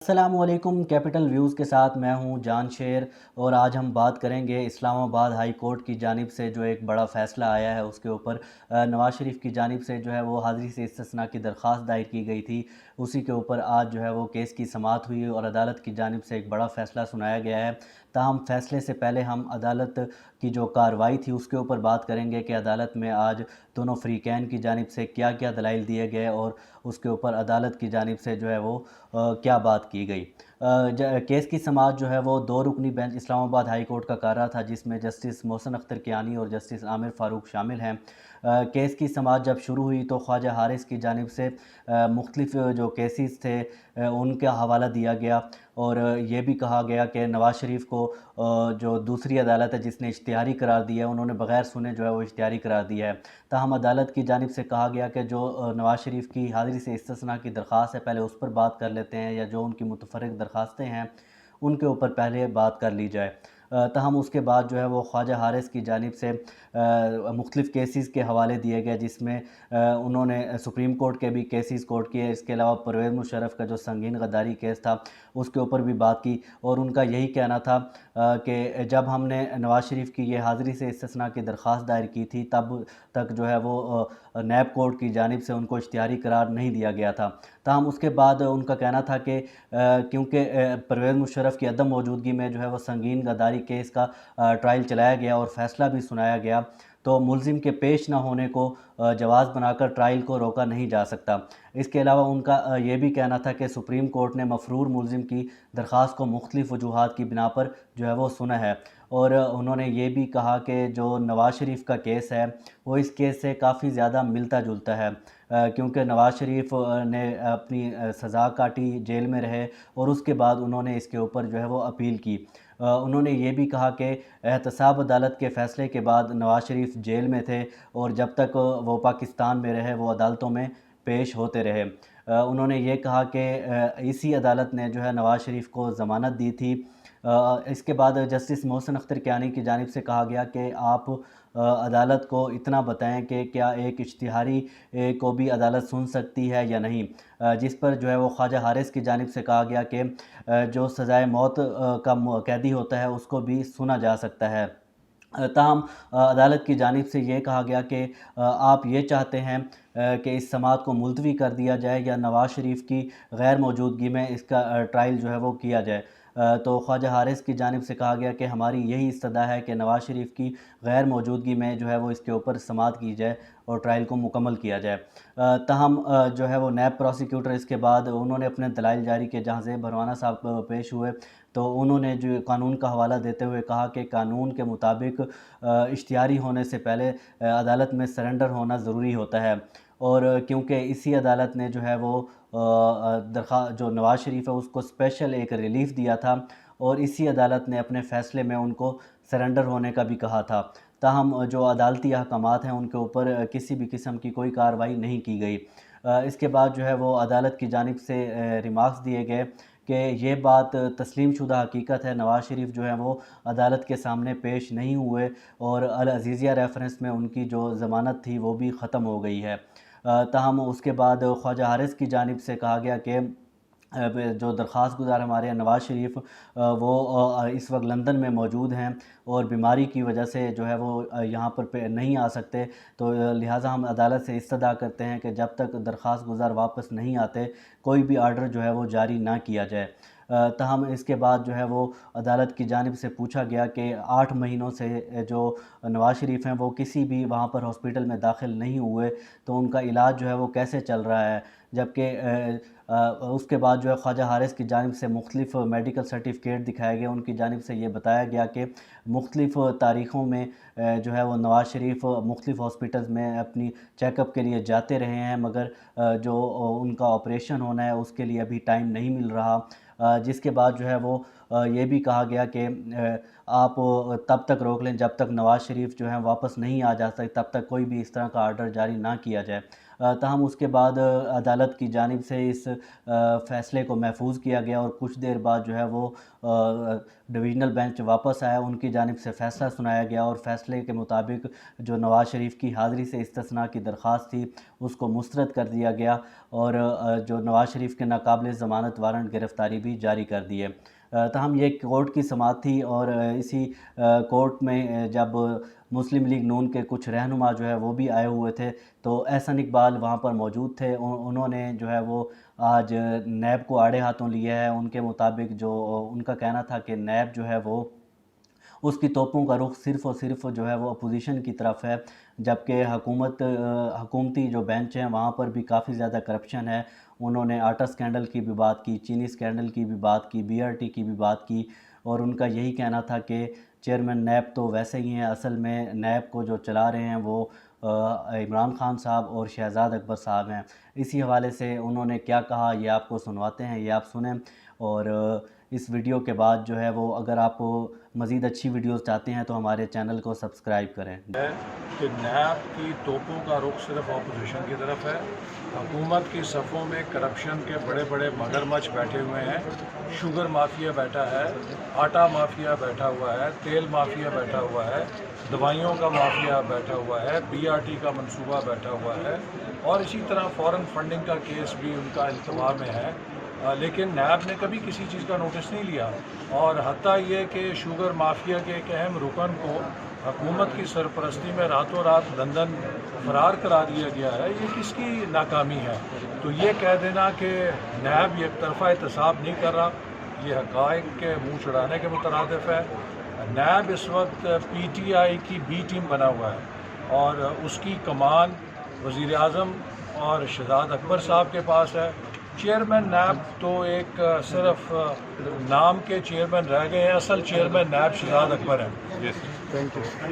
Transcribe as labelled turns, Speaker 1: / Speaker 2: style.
Speaker 1: السلام علیکم، capital views کے ساتھ میں ہوں جان شیر، اور آج ہم بات کریں گے اسلام آباد ہائی کورٹ کی جانب سے جو ایک بڑا فیصلہ آیا ہے اس کے اوپر نواز شریف کی جانب سے جو ہے وہ حاضری سے استثناء کی درخواست دائر کی گئی تھی۔ اسی کے اوپر آج جو ہے وہ کیس کی سماعت ہوئی اور عدالت کی جانب سے ایک بڑا فیصلہ سنایا گیا ہے۔ تاہم فیصلے سے پہلے ہم عدالت کی جو کارروائی تھی اس کے اوپر بات کریں گے کہ عدالت میں آج دونوں فریقین کی جانب سے کیا کیا دلائل دیے گئے اور اس کے اوپر عدالت کی جانب سے جو ہے وہ کیا بات کی گئی۔ کیس کی سماعت جو ہے وہ 2 رکنی بینچ اسلام آباد ہائی کورٹ کا کر رہا تھا، جس میں جسٹس محسن اختر کیانی اور جسٹس عامر فاروق شامل ہیں۔ کیس کی سماعت جب شروع ہوئی تو خواجہ حارث کی جانب سے مختلف جو کیسز تھے ان کا حوالہ دیا گیا، اور یہ بھی کہا گیا کہ نواز شریف کو جو دوسری عدالت ہے جس نے اشتہاری قرار دیا ہے، انہوں نے بغیر سنے جو ہے وہ اشتہاری قرار دیا ہے۔ تاہم عدالت کی جانب سے کہا گیا کہ جو نواز شریف کی حاضری سے استثناء کی درخواست ہے پہلے اس پر بات کر لیتے ہیں، یا جو ان کی متفرق درخواستیں ہیں ان کے اوپر پہلے بات کر لی جائے۔ تاہم اس کے بعد جو ہے وہ خواجہ حارث کی جانب سے مختلف کیسز کے حوالے دیے گئے، جس میں انہوں نے سپریم کورٹ کے بھی کیسز کوٹ کیے، اس کے علاوہ پرویز مشرف کا جو سنگین غداری کیس تھا اس کے اوپر بھی بات کی، اور ان کا یہی کہنا تھا کہ جب ہم نے نواز شریف کی یہ حاضری سے استثناء کی درخواست دائر کی تھی تب تک جو ہے وہ نیب کورٹ کی جانب سے ان کو اشتہاری قرار نہیں دیا گیا تھا۔ تاہم اس کے بعد ان کا کہنا تھا کہ کیونکہ پرویز مشرف کی عدم موجودگی میں جو ہے وہ سنگین غداری کیس کا ٹرائل چلایا گیا اور فیصلہ بھی سنایا گیا، تو ملزم کے پیش نہ ہونے کو جواز بنا کر ٹرائل کو روکا نہیں جا سکتا۔ اس کے علاوہ ان کا یہ بھی کہنا تھا کہ سپریم کورٹ نے مفرور ملزم کی درخواست کو مختلف وجوہات کی بنا پر جو ہے وہ سنا ہے، اور انہوں نے یہ بھی کہا کہ جو نواز شریف کا کیس ہے وہ اس کیس سے کافی زیادہ ملتا جلتا ہے، کیونکہ نواز شریف نے اپنی سزا کاٹی، جیل میں رہے، اور اس کے بعد انہوں نے اس کے اوپر جو ہے وہ اپیل کی۔ انہوں نے یہ بھی کہا کہ احتساب عدالت کے فیصلے کے بعد نواز شریف جیل میں تھے، اور جب تک وہ پاکستان میں رہے وہ عدالتوں میں پیش ہوتے رہے۔ انہوں نے یہ کہا کہ اسی عدالت نے جو ہے نواز شریف کو ضمانت دی تھی۔ اس کے بعد جسٹس محسن اختر کیانی کی جانب سے کہا گیا کہ آپ عدالت کو اتنا بتائیں کہ کیا ایک اشتہاری کو بھی عدالت سن سکتی ہے یا نہیں، جس پر جو ہے وہ خواجہ حارث کی جانب سے کہا گیا کہ جو سزائے موت کا قیدی ہوتا ہے اس کو بھی سنا جا سکتا ہے۔ تاہم عدالت کی جانب سے یہ کہا گیا کہ آپ یہ چاہتے ہیں کہ اس سماعت کو ملتوی کر دیا جائے یا نواز شریف کی غیر موجودگی میں اس کا ٹرائل جو ہے وہ کیا جائے۔ تو خواجہ حارث کی جانب سے کہا گیا کہ ہماری یہی استدعا ہے کہ نواز شریف کی غیر موجودگی میں جو ہے وہ اس کے اوپر سماعت کی جائے اور ٹرائل کو مکمل کیا جائے۔ تاہم جو ہے وہ نیب پروسیکیوٹر اس کے بعد انہوں نے اپنے دلائل جاری کیے، جہاں زیب بھروانا صاحب پیش ہوئے تو انہوں نے جو قانون کا حوالہ دیتے ہوئے کہا کہ قانون کے مطابق اشتہاری ہونے سے پہلے عدالت میں سرنڈر ہونا ضروری ہوتا ہے، اور کیونکہ اسی عدالت نے جو ہے وہ جو نواز شریف ہے اس کو اسپیشل ایک ریلیف دیا تھا، اور اسی عدالت نے اپنے فیصلے میں ان کو سرنڈر ہونے کا بھی کہا تھا۔ تاہم جو عدالتی احکامات ہیں ان کے اوپر کسی بھی قسم کی کوئی کارروائی نہیں کی گئی۔ اس کے بعد جو ہے وہ عدالت کی جانب سے ریمارکس دیے گئے کہ یہ بات تسلیم شدہ حقیقت ہے، نواز شریف جو ہیں وہ عدالت کے سامنے پیش نہیں ہوئے، اور العزیزیہ ریفرنس میں ان کی جو ضمانت تھی وہ بھی ختم ہو گئی ہے۔ تاہم اس کے بعد خواجہ حارث کی جانب سے کہا گیا کہ جو درخواست گزار ہمارے ہیں نواز شریف وہ اس وقت لندن میں موجود ہیں اور بیماری کی وجہ سے جو ہے وہ یہاں پر نہیں آ سکتے، تو لہٰذا ہم عدالت سے استدعا کرتے ہیں کہ جب تک درخواست گزار واپس نہیں آتے کوئی بھی آرڈر جو ہے وہ جاری نہ کیا جائے۔ تاہم اس کے بعد جو ہے وہ عدالت کی جانب سے پوچھا گیا کہ 8 مہینوں سے جو نواز شریف ہیں وہ کسی بھی وہاں پر ہاسپٹل میں داخل نہیں ہوئے، تو ان کا علاج جو ہے وہ کیسے چل رہا ہے، جبکہ اس کے بعد جو ہے خواجہ حارث کی جانب سے مختلف میڈیکل سرٹیفکیٹ دکھائے گئے، ان کی جانب سے یہ بتایا گیا کہ مختلف تاریخوں میں جو ہے وہ نواز شریف مختلف ہاسپٹلز میں اپنی چیک اپ کے لیے جاتے رہے ہیں، مگر جو ان کا آپریشن ہونا ہے اس کے لیے ابھی ٹائم نہیں مل رہا، جس کے بعد جو ہے وہ یہ بھی کہا گیا کہ آپ تب تک روک لیں جب تک نواز شریف جو ہیں واپس نہیں آ جا سکتے، تب تک کوئی بھی اس طرح کا آرڈر جاری نہ کیا جائے۔ تاہم اس کے بعد عدالت کی جانب سے اس فیصلے کو محفوظ کیا گیا اور کچھ دیر بعد جو ہے وہ ڈویژنل بینچ واپس آیا، ان کی جانب سے فیصلہ سنایا گیا اور فیصلے کے مطابق جو نواز شریف کی حاضری سے استثناء کی درخواست تھی اس کو مسترد کر دیا گیا اور جو نواز شریف کے ناقابل ضمانت وارنٹ گرفتاری بھی جاری کر دیے۔ تاہم یہ کورٹ کی سماعت تھی اور اسی کورٹ میں جب مسلم لیگ نون کے کچھ رہنما جو ہے وہ بھی آئے ہوئے تھے تو احسن اقبال وہاں پر موجود تھے۔ انہوں نے جو ہے وہ آج نیب کو آڑے ہاتھوں لیا ہے۔ ان کے مطابق جو ان کا کہنا تھا کہ نیب جو ہے وہ اس کی توپوں کا رخ صرف اور صرف جو ہے وہ اپوزیشن کی طرف ہے، جبکہ حکومتی جو بینچ ہیں وہاں پر بھی کافی زیادہ کرپشن ہے۔ انہوں نے آٹا سکینڈل کی بھی بات کی، چینی سکینڈل کی بھی بات کی، BRT کی بھی بات کی اور ان کا یہی کہنا تھا کہ چیئرمین نیب تو ویسے ہی ہیں، اصل میں نیب کو جو چلا رہے ہیں وہ عمران خان صاحب اور شہزاد اکبر صاحب ہیں۔ اسی حوالے سے انہوں نے کیا کہا یہ آپ کو سنواتے ہیں، یہ آپ سنیں اور اس ویڈیو کے بعد جو ہے وہ اگر آپ مزید اچھی ویڈیوز چاہتے ہیں تو ہمارے چینل کو سبسکرائب کریں۔
Speaker 2: کہ نیب کی توپوں کا رخ صرف اپوزیشن کی طرف ہے۔ حکومت کی صفوں میں کرپشن کے بڑے بڑے مگرمچھ بیٹھے ہوئے ہیں۔ شوگر مافیا بیٹھا ہے، آٹا مافیا بیٹھا ہوا ہے، تیل مافیا بیٹھا ہوا ہے، دوائیوں کا مافیا بیٹھا ہوا ہے، BRT کا منصوبہ بیٹھا ہوا ہے اور اسی طرح فورن فنڈنگ کا کیس بھی ان کا التوا میں ہے۔ لیکن نیب نے کبھی کسی چیز کا نوٹس نہیں لیا اور حتیٰ یہ کہ شوگر مافیا کے ایک اہم رکن کو حکومت کی سرپرستی میں راتوں رات لندن فرار کرا دیا گیا ہے۔ یہ کس کی ناکامی ہے؟ تو یہ کہہ دینا کہ نیب یک طرفہ احتساب نہیں کر رہا، یہ حقائق کے منہ چڑھانے کے مترادف ہے۔ نیب اس وقت PTI کی B ٹیم بنا ہوا ہے اور اس کی کمان وزیر اعظم اور شہزاد اکبر صاحب کے پاس ہے۔ چیئرمین نیب تو ایک صرف نام کے چیئرمین رہ گئے ہیں، اصل چیئرمین نیب شہزاد اکبر ہیں۔
Speaker 3: Thank you.